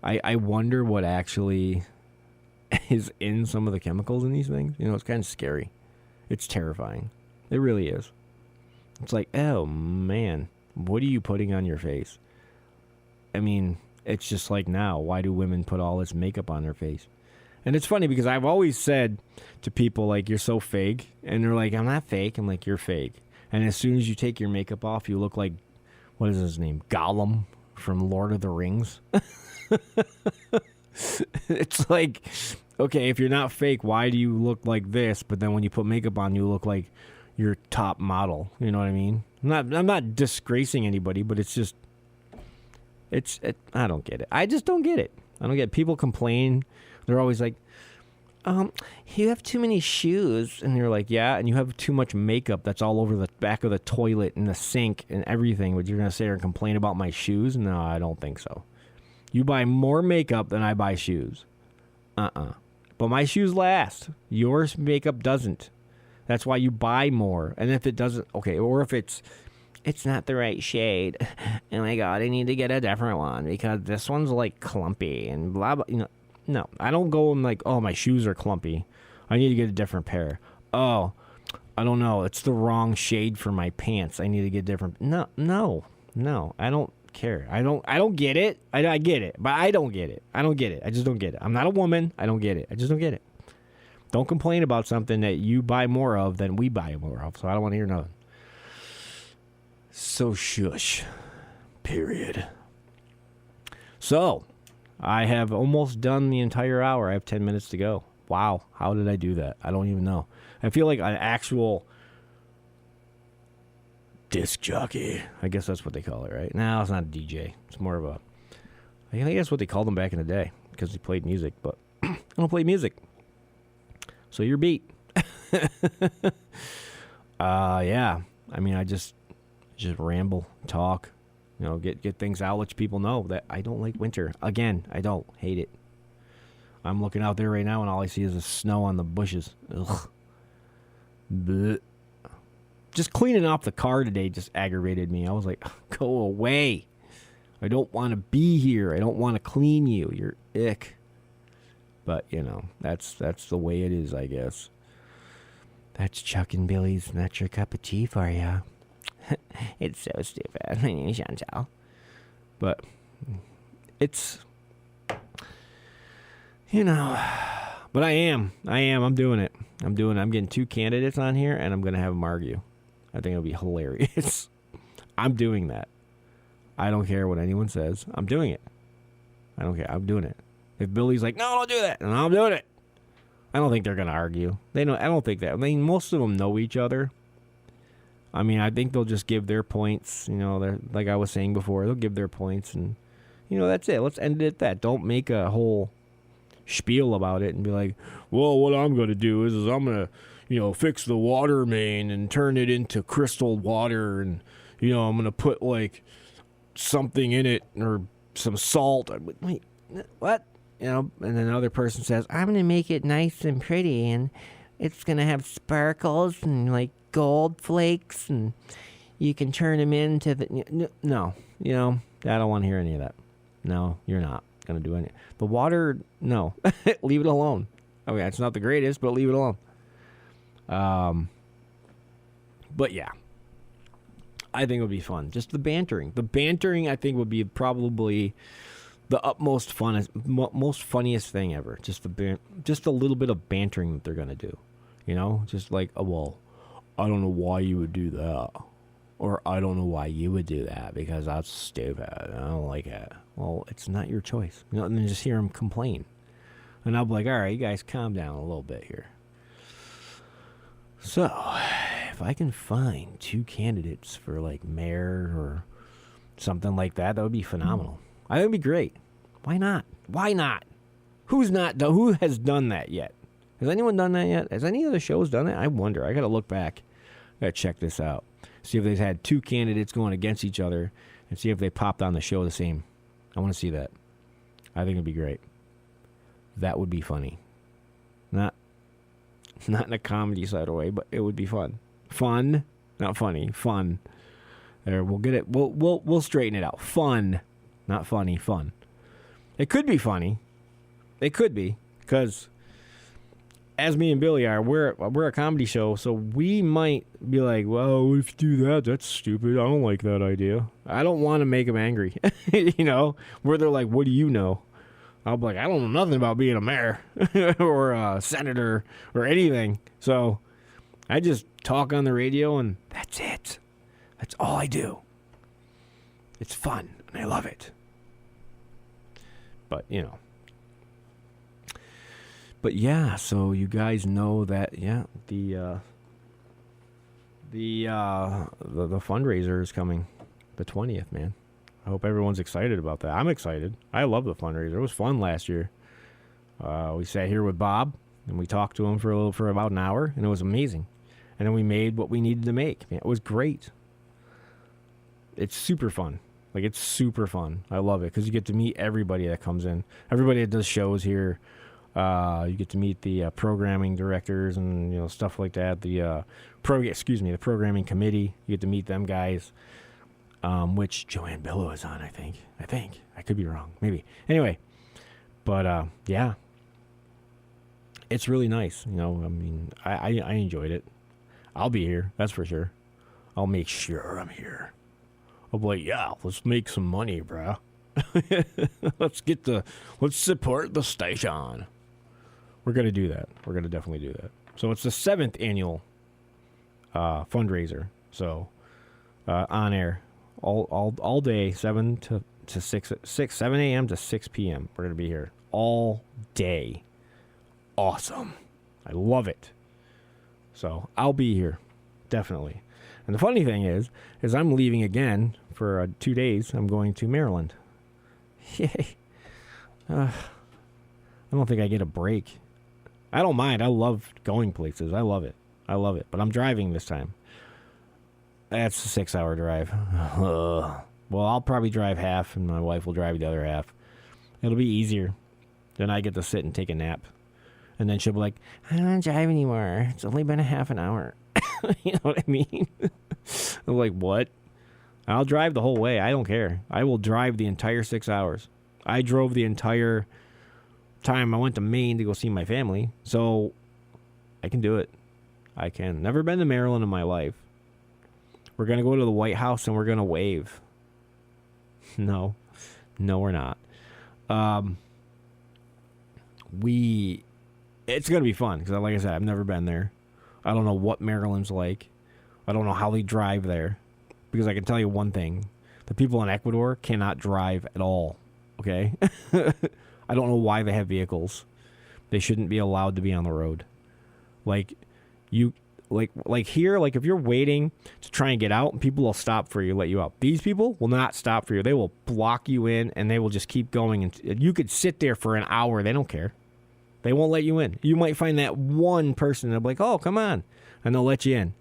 I wonder what actually is in some of the chemicals in these things. It's kind of scary. It's terrifying. It really is. It's like, oh, man, what are you putting on your face? It's just like now, why do women put all this makeup on their face? And it's funny because I've always said to people, like, you're so fake. And they're like, I'm not fake. I'm like, you're fake. And as soon as you take your makeup off, you look like, what is his name? Gollum from Lord of the Rings. It's like, okay, if you're not fake, why do you look like this? But then when you put makeup on, you look like your top model. You know what I mean? I'm not disgracing anybody, but it's just, I don't get it. I just don't get it. I don't get it. People complain. They're always like, you have too many shoes. And you're like, yeah, and you have too much makeup that's all over the back of the toilet and the sink and everything. But you're going to sit there and complain about my shoes? No, I don't think so. You buy more makeup than I buy shoes. But my shoes last. Yours makeup doesn't. That's why you buy more. And if it doesn't, okay, or if it's not the right shade, oh my God, I need to get a different one because this one's like clumpy and blah, blah. No, I don't go and like, oh, my shoes are clumpy. I need to get a different pair. Oh, I don't know. It's the wrong shade for my pants. I need to get different. No. I don't care. I don't get it. I get it, but I don't get it. I don't get it. I just don't get it. I'm not a woman. I don't get it. I just don't get it. Don't complain about something that you buy more of than we buy more of. So I don't want to hear nothing. So shush. Period. So I have almost done the entire hour. I have 10 minutes to go. Wow. How did I do that? I don't even know. I feel like an actual disc jockey. I guess that's what they call it, right? No, it's not a DJ. It's more of a... I think that's what they called them back in the day because they played music, but I don't play music. So you're beat. Yeah. I mean, I just ramble, talk, get things out, let people know that I don't like winter. Again, I don't hate it. I'm looking out there right now, and all I see is the snow on the bushes. Ugh. Blech. Just cleaning off the car today just aggravated me. I was like, go away. I don't want to be here. I don't want to clean you. You're ick. But, that's the way it is, I guess. That's Chuck and Billy's. That's your cup of tea for you. It's so stupid. My name is Chantal. But it's, but I am. I'm doing it. I'm getting 2 candidates on here, and I'm going to have them argue. I think it'll be hilarious. I'm doing that. I don't care what anyone says. I'm doing it. I don't care. I'm doing it. If Billy's like, no, don't do that, and I'm doing it. I don't think they're going to argue. I don't think that. I mean, most of them know each other. I mean, I think they'll just give their points. They're, like I was saying before, they'll give their points, and, that's it. Let's end it at that. Don't make a whole spiel about it and be like, well, what I'm going to do is I'm going to, fix the water main and turn it into crystal water, and, I'm going to put, like, something in it or some salt. Wait, what? And then another person says, I'm going to make it nice and pretty, and it's going to have sparkles and, like, gold flakes, and you can turn them into the... No, I don't want to hear any of that. No, you're not going to do any... The water, no. Leave it alone. Okay, it's not the greatest, but leave it alone. But, yeah. I think it would be fun. Just the bantering. The bantering, I think, would be probably... the utmost most funniest thing ever. Just a little bit of bantering that they're gonna do, just like, oh, well, I don't know why you would do that, or I don't know why you would do that because that's stupid. I don't like it. Well, it's not your choice, and then just hear them complain, and I'll be like, all right, you guys, calm down a little bit here. So, if I can find 2 candidates for like mayor or something like that, that would be phenomenal. I think it'd be great. Why not? Why not? Who has done that yet? Has anyone done that yet? Has any of the shows done it? I wonder. I got to look back. I got to check this out. See if they've had 2 candidates going against each other and see if they popped on the show the same. I want to see that. I think it'd be great. That would be funny. Not in a comedy side of way, but it would be fun. Fun, not funny. Fun. There, we'll get it. We'll straighten it out. Fun. Not funny, fun. It could be funny. It could be, because as me and Billy are, we're a comedy show, so we might be like, well, if you do that, that's stupid. I don't like that idea. I don't want to make them angry, where they're like, what do you know? I'll be like, I don't know nothing about being a mayor or a senator or anything. So I just talk on the radio, and that's it. That's all I do. It's fun, and I love it. But, But yeah, so you guys know that, yeah, the fundraiser is coming, the 20th, man. I hope everyone's excited about that. I'm excited. I love the fundraiser. It was fun last year. We sat here with Bob, and we talked to him for about an hour, and it was amazing. And then we made what we needed to make. Man, it was great. It's super fun. Like, it's super fun. I love it because you get to meet everybody that comes in. Everybody that does shows here. You get to meet the programming directors and stuff like that. The programming committee. You get to meet them guys, which Joanne Billow is on. I think I could be wrong. Maybe. Anyway, but yeah, it's really nice. I mean, I enjoyed it. I'll be here. That's for sure. I'll make sure I'm here. I'll be like, yeah, let's make some money, bruh. Let's support the station. We're going to do that. We're going to definitely do that. So it's the 7th annual fundraiser. So on air all day, 7 a.m. to 6 p.m. We're going to be here all day. Awesome. I love it. So I'll be here. Definitely. And the funny thing is I'm leaving again for 2 days. I'm going to Maryland. Yay. I don't think I get a break. I don't mind. I love going places. I love it. But I'm driving this time. That's a 6-hour drive. Well, I'll probably drive half, and my wife will drive the other half. It'll be easier. Then I get to sit and take a nap. And then she'll be like, I don't want to drive anymore. It's only been a half an hour. You know what I mean? I'm like, what? I'll drive the whole way. I don't care. I will drive the entire 6 hours. I drove the entire time I went to Maine to go see my family. So I can do it. I can. Never been to Maryland in my life. We're going to go to the White House and we're going to wave. No, we're not. It's going to be fun because, like I said, I've never been there. I don't know what Maryland's like. I don't know how they drive there. Because I can tell you one thing. The people in Ecuador cannot drive at all. Okay? I don't know why they have vehicles. They shouldn't be allowed to be on the road. Like here, if you're waiting to try and get out, people will stop for you, let you out. These people will not stop for you. They will block you in, and they will just keep going. And you could sit there for an hour. They don't care. They won't let you in. You might find that one person that'll be like, oh, come on. And they'll let you in.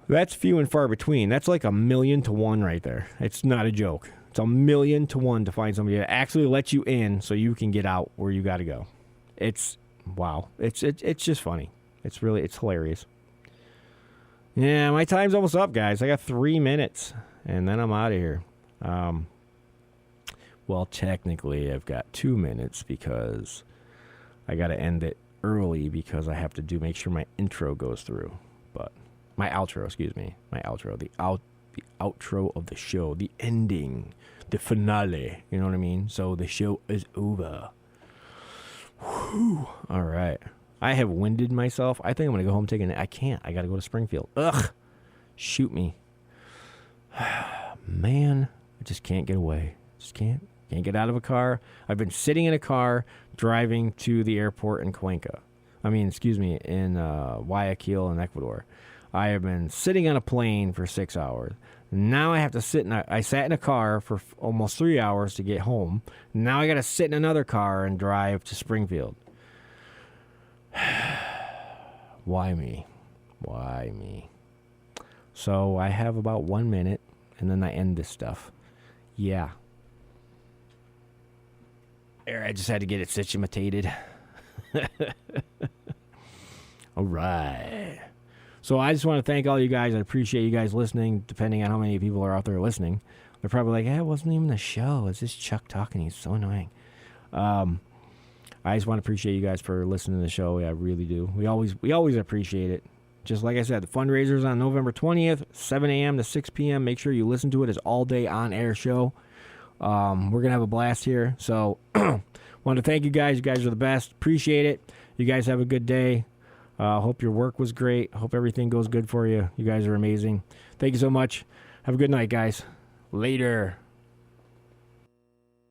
That's few and far between. That's like 1,000,000 to 1 right there. It's not a joke. It's 1,000,000 to 1 to find somebody that actually let you in so you can get out where you got to go. It's, wow. It's just funny. It's hilarious. Yeah, my time's almost up, guys. I got 3 minutes, and then I'm out of here. Well, technically, I've got 2 minutes because I got to end it early because I have to make sure my intro goes through. But my outro, the outro of the show, the ending, the finale. You know what I mean? So the show is over. Whew. All right. I have winded myself. I think I'm going to go home and take a nap. I can't. I got to go to Springfield. Ugh. Shoot me. Man, I just can't get away. Just can't. Can't get out of a car. I've been sitting in a car driving to the airport in Cuenca. In Guayaquil in Ecuador. I have been sitting on a plane for 6 hours. Now I have to I sat in a car for almost 3 hours to get home. Now I got to sit in another car and drive to Springfield. Why me? So I have about 1 minute, and then I end this stuff. Yeah. I just had to get it situated. All right. So I just want to thank all you guys. I appreciate you guys listening, depending on how many people are out there listening. They're probably like, it wasn't even a show. It's just Chuck talking. He's so annoying. I just want to appreciate you guys for listening to the show. I really do. We always appreciate it. Just like I said, the fundraiser's on November 20th, 7 a.m. to 6 p.m. Make sure you listen to it. It's all-day on-air show. We're going to have a blast here. So want to thank you guys. You guys are the best. Appreciate it. You guys have a good day. Hope your work was great. Hope everything goes good for you. You guys are amazing. Thank you so much. Have a good night, guys. Later.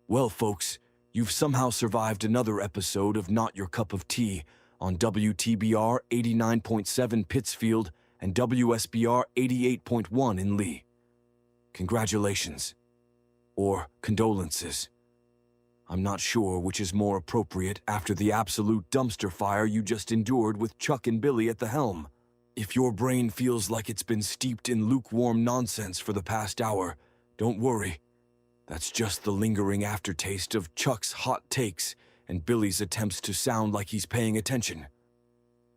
Well, folks, you've somehow survived another episode of Not Your Cup of Tea on WTBR 89.7 Pittsfield and WSBR 88.1 in Lee. Congratulations. Or condolences. I'm not sure which is more appropriate after the absolute dumpster fire you just endured with Chuck and Billy at the helm. If your brain feels like it's been steeped in lukewarm nonsense for the past hour, don't worry. That's just the lingering aftertaste of Chuck's hot takes and Billy's attempts to sound like he's paying attention.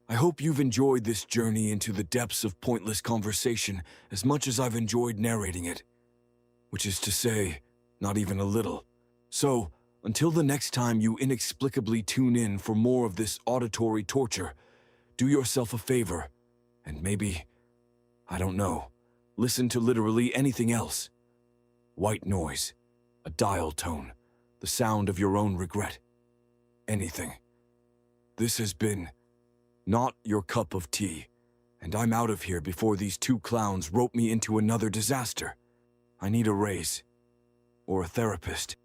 I hope you've enjoyed this journey into the depths of pointless conversation as much as I've enjoyed narrating it. Which is to say, not even a little. So, until the next time you inexplicably tune in for more of this auditory torture, do yourself a favor, and maybe, I don't know, listen to literally anything else. White noise, a dial tone, the sound of your own regret. Anything. This has been Not Your Cup of Tea, and I'm out of here before these two clowns rope me into another disaster. I need a raise. Or a therapist.